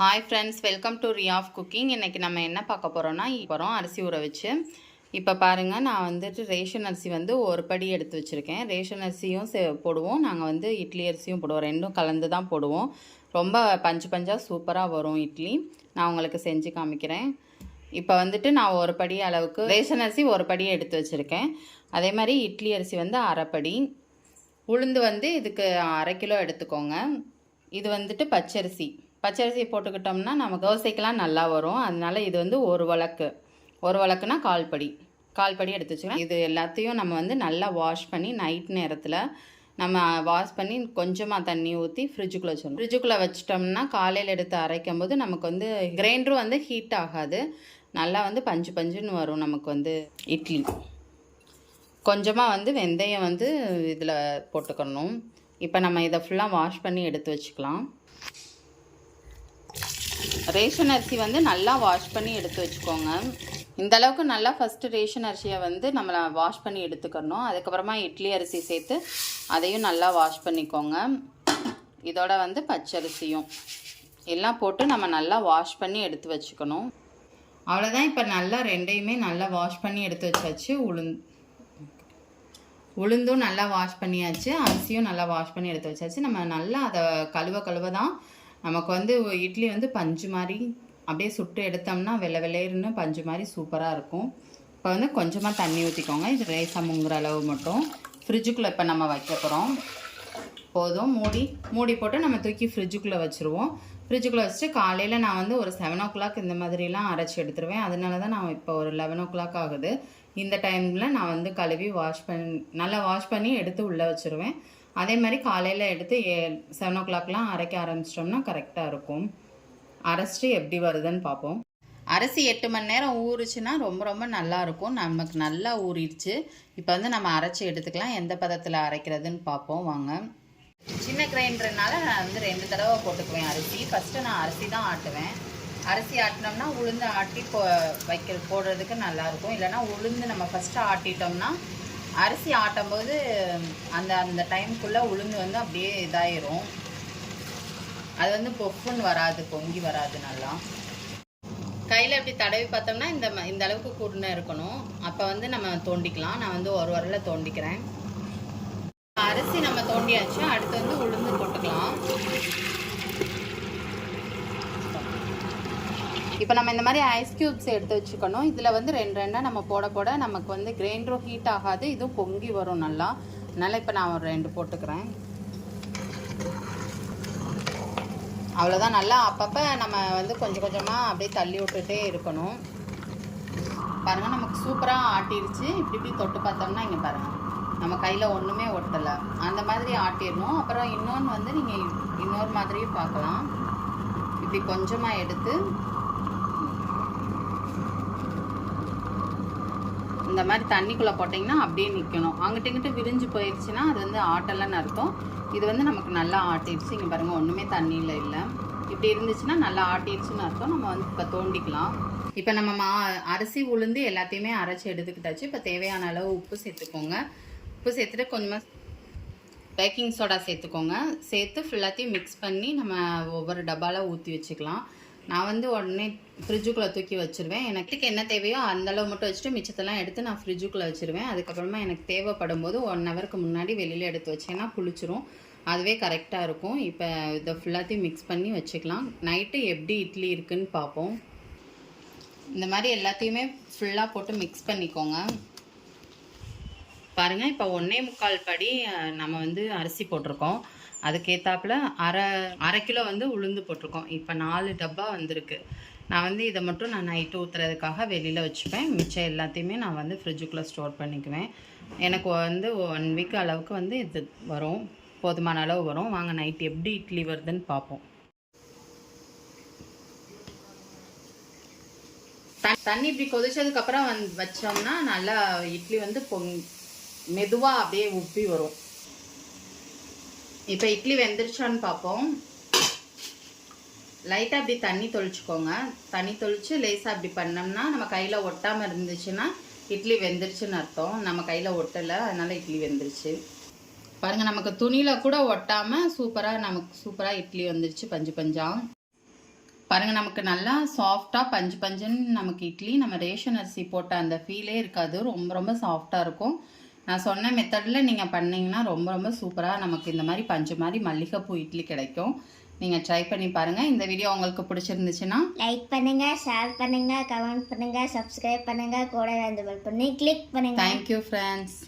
Hi friends, welcome to Riya of cooking. இன்றைக்கி நம்ம என்ன பார்க்க போகிறோன்னா அரிசி ஊற வச்சு. இப்போ பாருங்கள், நான் வந்துட்டு ரேஷன் அரிசி வந்து ஒரு படி எடுத்து வச்சுருக்கேன். ரேஷன் அரிசியும் போடுவோம், நாங்கள் வந்து இட்லி அரிசியும் போடுவோம், ரெண்டும் கலந்து தான் போடுவோம். ரொம்ப பஞ்சாக சூப்பராக வரும் இட்லி. நான் உங்களுக்கு செஞ்சு காமிக்கிறேன். இப்போ வந்துட்டு நான் ஒரு படி அளவுக்கு ரேஷன் அரிசி ஒரு படி எடுத்து வச்சுருக்கேன். அதே மாதிரி இட்லி அரிசி வந்து அரைப்படி. உளுந்து வந்து இதுக்கு 1/2 கிலோ எடுத்துக்கோங்க. இது வந்துட்டு பச்சரிசி போட்டுக்கிட்டோம்னா நம்ம தோசைக்கெலாம் நல்லா வரும். அதனால் இது வந்து ஒரு வழக்குனா கால் படி எடுத்து வச்சுக்கலாம். இது எல்லாத்தையும் நம்ம வந்து நல்லா வாஷ் பண்ணி நைட் நேரத்தில் நம்ம வாஷ் பண்ணி கொஞ்சமாக தண்ணி ஊற்றி ஃப்ரிட்ஜுக்குள்ளே வச்சிட்டோம்னா காலையில் எடுத்து அரைக்கும் போது நமக்கு வந்து கிரைண்டரும் வந்து ஹீட் ஆகாது. நல்லா வந்து பஞ்சுன்னு வரும் நமக்கு வந்து இட்லி. கொஞ்சமாக வந்து வெந்தயம் வந்து இதில் போட்டுக்கணும். இப்போ நம்ம இதை ஃபுல்லாக வாஷ் பண்ணி எடுத்து வச்சுக்கலாம். ரேஷன் அரிசி வந்து நல்லா வாஷ் பண்ணி எடுத்து வச்சுக்கோங்க. இந்த அளவுக்கு நல்லா ஃபஸ்ட்டு ரேஷன் அரிசியை வந்து நம்மளை வாஷ் பண்ணி எடுத்துக்கணும். அதுக்கப்புறமா இட்லி அரிசி சேர்த்து அதையும் நல்லா வாஷ் பண்ணிக்கோங்க. இதோட வந்து பச்சரிசியும் எல்லாம் போட்டு நம்ம நல்லா வாஷ் பண்ணி எடுத்து வச்சுக்கணும். அவ்வளோதான். இப்போ நல்லா ரெண்டையுமே நல்லா வாஷ் பண்ணி எடுத்து வச்சாச்சு. உளுந்தும் நல்லா வாஷ் பண்ணியாச்சு, அரிசியும் நல்லா வாஷ் பண்ணி எடுத்து வச்சாச்சு. நம்ம நல்லா அதை கழுவ தான் நமக்கு வந்து இட்லி வந்து பஞ்சு மாதிரி அப்படியே சுட்டு எடுத்தோம்னா வெள்ளையர்னு பஞ்சு மாதிரி சூப்பராக இருக்கும். இப்போ வந்து கொஞ்சமாக தண்ணி ஊற்றிக்கோங்க. இது ரேசாக முங்குற அளவு மட்டும். ஃப்ரிட்ஜுக்குள்ளே இப்போ நம்ம வைக்க போகிறோம். போதும். மூடி போட்டு நம்ம தூக்கி ஃப்ரிட்ஜுக்குள்ளே வச்சுருவோம். ஃப்ரிட்ஜுக்குள்ளே வச்சுட்டு காலையில் நான் வந்து ஒரு 7 o'clock இந்த மாதிரிலாம் அரைச்சி எடுத்துருவேன். அதனால தான் நான் இப்போ ஒரு 11 o'clock ஆகுது. இந்த டைமில் நான் வந்து கழுவி நல்லா வாஷ் பண்ணி எடுத்து உள்ளே வச்சுருவேன். அதே மாதிரி காலையில் எடுத்து 7 o'clockலாம் அரைக்க ஆரம்பிச்சிட்டோம்னா கரெக்டாக இருக்கும். அரைச்சிட்டு எப்படி வருதுன்னு பார்ப்போம். அரிசி 8 மணி நேரம் ஊறுச்சுன்னா ரொம்ப நல்லாயிருக்கும். நமக்கு நல்லா ஊறிடுச்சு. இப்போ வந்து நம்ம அரைச்சி எடுத்துக்கலாம். எந்த பதத்தில் அரைக்கிறதுன்னு பார்ப்போம் வாங்க. சின்ன கிரைண்டர்னால நான் வந்து 2 தடவை போட்டுக்குவேன் அரிசி. ஃபஸ்ட்டு நான் அரிசி தான் ஆட்டுவேன். அரிசி ஆட்டினோம்னா உளுந்து ஆட்டி போடுறதுக்கு நல்லாயிருக்கும். இல்லைனா உளுந்து நம்ம ஃபஸ்ட்டு ஆட்டிட்டோம்னா அரிசி ஆட்டும்போது அந்த டைமுக்குள்ளே உளுந்து வந்து அப்படியே இதாயிரும். அது வந்து பொப்புன்னு வராது, பொங்கி வராது. நல்லா கையில் இப்படி தடவி பார்த்தோம்னா இந்த அளவுக்கு கூடுன இருக்கணும். அப்போ வந்து நம்ம தோண்டிக்கலாம். நான் வந்து ஒரு வரல தோண்டிக்கிறேன். அரிசி நம்ம தோண்டியாச்சு. அடுத்து வந்து உளுந்து போட்டுக்கலாம். இப்போ நம்ம இந்த மாதிரி ஐஸ் க்யூப்ஸ் எடுத்து வச்சுக்கணும். இதில் வந்து 2 நம்ம போட நமக்கு வந்து கிரைண்டரும் ஹீட் ஆகாது, இதுவும் பொங்கி வரும் நல்லா. அதனால் இப்போ நான் ஒரு 2 போட்டுக்கிறேன். அவ்வளோதான். நல்லா அப்பப்போ நம்ம வந்து கொஞ்சமாக அப்படியே தள்ளி விட்டுட்டே இருக்கணும். பாருங்கள், நமக்கு சூப்பராக ஆட்டிடுச்சு. இப்படி தொட்டு பார்த்தோம்னா இங்கே பாருங்கள், நம்ம கையில் ஒன்றுமே ஒட்டலை. அந்த மாதிரி ஆட்டிடணும். அப்புறம் இன்னொன்று வந்து நீங்கள் இன்னொரு மாதிரியும் பார்க்கலாம். இப்படி கொஞ்சமாக எடுத்து இந்த மாதிரி தண்ணிக்குள்ளே போட்டிங்கன்னா அப்படியே நிற்கணும். அங்கிட்டு விரிஞ்சு போயிடுச்சுன்னா அது வந்து ஆட்டலைன்னு அர்த்தம். இது வந்து நமக்கு நல்லா ஆட்டிடுச்சு. இங்கே பாருங்கள், ஒன்றுமே தண்ணியில் இல்லை. இப்படி இருந்துச்சுன்னா நல்லா ஆட்டிடுச்சுன்னு அர்த்தம். நம்ம வந்து இப்போ தோண்டிக்கலாம். இப்போ நம்ம அரிசி உளுந்து எல்லாத்தையுமே அரைச்சி எடுத்துக்கிட்டாச்சு. இப்போ தேவையான அளவு உப்பு சேர்த்துக்கோங்க. உப்பு சேர்த்துட்டு கொஞ்சமாக பேக்கிங் சோடா சேர்த்துக்கோங்க. சேர்த்து ஃபுல்லாத்தையும் மிக்ஸ் பண்ணி நம்ம ஒவ்வொரு டப்பாவில் ஊற்றி வச்சுக்கலாம். நான் வந்து உடனே ஃப்ரிட்ஜுக்குள்ளே தூக்கி வச்சுருவேன். எனக்கு என்ன தேவையோ அந்தளவு மட்டும் வச்சுட்டு மிச்சத்தெல்லாம் எடுத்து நான் ஃப்ரிட்ஜுக்குள்ளே வச்சுருவேன். அதுக்கப்புறமா எனக்கு தேவைப்படும் போது 1 ஹவருக்கு முன்னாடி வெளியில் எடுத்து வச்சேன்னா புளிச்சிரும். அதுவே கரெக்டாக இருக்கும். இப்போ இதை ஃபுல்லாத்தையும் மிக்ஸ் பண்ணி வச்சுக்கலாம். நைட்டு எப்படி இட்லி இருக்குதுன்னு பார்ப்போம். இந்த மாதிரி எல்லாத்தையுமே ஃபுல்லாக போட்டு மிக்ஸ் பண்ணிக்கோங்க. பாருங்கள், இப்போ 1.25 படி நம்ம வந்து அரிசி போட்டிருக்கோம். அதுக்கேற்றாப்புல அரை கிலோ வந்து உளுந்து போட்டிருக்கோம். இப்போ 4 டப்பா வந்திருக்கு. நான் வந்து இதை மட்டும் நான் நைட்டு ஊற்றுறதுக்காக வெளியில் வச்சுப்பேன். மிச்சம் எல்லாத்தையுமே நான் வந்து ஃப்ரிட்ஜுக்குள்ளே ஸ்டோர் பண்ணிக்குவேன். எனக்கு வந்து 1 வீக் அளவுக்கு வந்து இது வரும், போதுமான அளவு வரும். வாங்க நைட்டு எப்படி இட்லி வருதுன்னு பார்ப்போம். தண்ணி இப்படி கொதிச்சதுக்கப்புறம் வச்சோம்னா நல்லா இட்லி வந்து மெதுவாக அப்படியே உப்பி வரும். இப்போ இட்லி வெந்துருச்சான்னு பார்ப்போம். லைட்டாக அப்படி தண்ணி தொளிச்சுக்கோங்க. தண்ணி தொளிச்சு லேசாக அப்படி பண்ணோம்னா நம்ம கையில் ஒட்டாமல் இருந்துச்சுன்னா இட்லி வெந்துருச்சுன்னு அர்த்தம். நம்ம கையில் ஒட்டலை, அதனால் இட்லி வெந்துருச்சு. பாருங்கள், நமக்கு துணியில் கூட ஒட்டாமல் நமக்கு சூப்பராக இட்லி வந்துருச்சு பஞ்சு பஞ்சாக. பாருங்கள் நமக்கு நல்லா சாஃப்டாக பஞ்சு பஞ்சுன்னு நமக்கு இட்லி நம்ம ரேஷன் அரிசி போட்ட அந்த ஃபீலே இருக்காது. ரொம்ப ரொம்ப சாஃப்டாக இருக்கும். நான் சொன்ன மெத்தடில் நீங்கள் பண்ணிங்கன்னா ரொம்ப ரொம்ப சூப்பராக நமக்கு இந்த மாதிரி பஞ்சு மாதிரி மல்லிகைப்பூ இட்லி கிடைக்கும். நீங்கள் ட்ரை பண்ணி பாருங்கள். இந்த வீடியோ உங்களுக்கு பிடிச்சிருந்துச்சுன்னா லைக் பண்ணுங்கள், ஷேர் பண்ணுங்கள், கமெண்ட் பண்ணுங்கள், சப்ஸ்கிரைப் பண்ணுங்கள், கூட வந்து பெல் பண்ணி கிளிக் பண்ணுங்கள். Thank you friends.